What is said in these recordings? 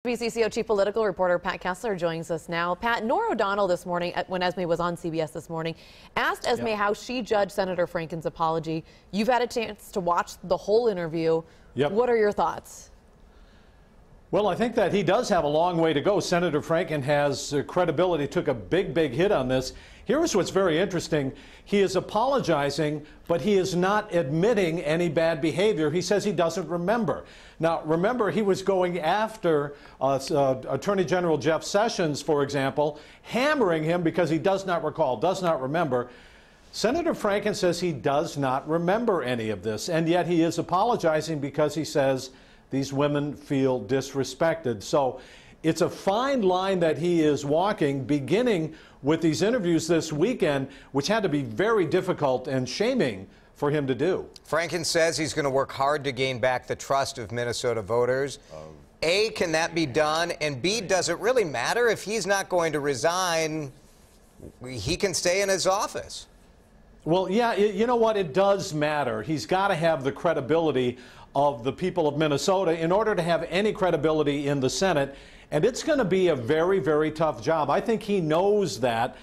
WCCO Chief Political Reporter Pat Kessler joins us now. Pat, Norah O'Donnell this morning, when Esme was on CBS this morning, asked Esme how she judged Senator Franken's apology. You've had a chance to watch the whole interview. What are your thoughts? Well, I think that he does have a long way to go. Senator Franken has credibility, took a big hit on this. Here's what's very interesting. He is apologizing, but he is not admitting any bad behavior. He says he doesn't remember. Now, remember, he was going after Attorney General Jeff Sessions, for example, hammering him because he does not recall, does not remember. Senator Franken says he does not remember any of this, and yet he is apologizing because he says these women feel disrespected. So it's a fine line that he is walking, beginning with these interviews this weekend, which had to be very difficult and shaming for him to do. Franken says he's going to work hard to gain back the trust of Minnesota voters. A, can that be done? And B, does it really matter if he's not going to resign? He can stay in his office. Well, yeah, you know what? It does matter. He's got to have the credibility of the people of Minnesota in order to have any credibility in the Senate. And it's going to be a very tough job. I think he knows that.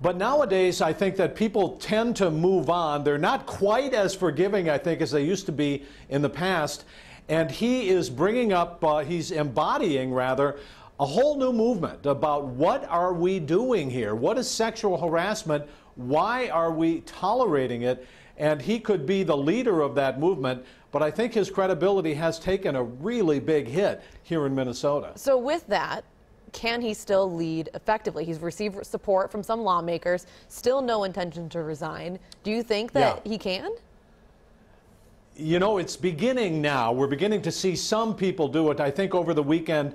But nowadays, I think that people tend to move on. They're not quite as forgiving, I think, as they used to be in the past. And he is bringing up, he's embodying, rather, a whole new movement about what are we doing here? What is sexual harassment? Why are we tolerating it? And he could be the leader of that movement, but I think his credibility has taken a really big hit here in Minnesota. So with that, can he still lead effectively? He's received support from some lawmakers, still no intention to resign. Do you think that he can? You know, it's beginning now. We're beginning to see some people do it. I think over the weekend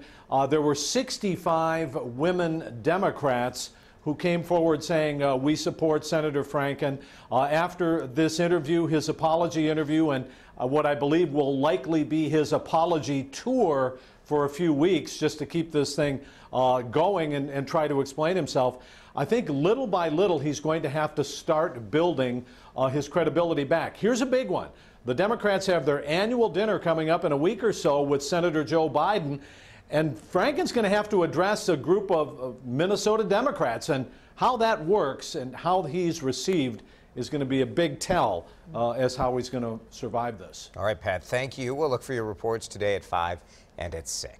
there were 65 women Democrats who came forward saying, we support Senator Franken. After this interview, his apology interview, and what I believe will likely be his apology tour for a few weeks just to keep this thing going and try to explain himself, I think little by little he's going to have to start building his credibility back. Here's a big one. The Democrats have their annual dinner coming up in a week or so with Senator Joe Biden. And Franken's going to have to address a group of Minnesota Democrats, and how that works and how he's received is going to be a big tell as how he's going to survive this. All right, Pat, thank you. We'll look for your reports today at 5 and at 6.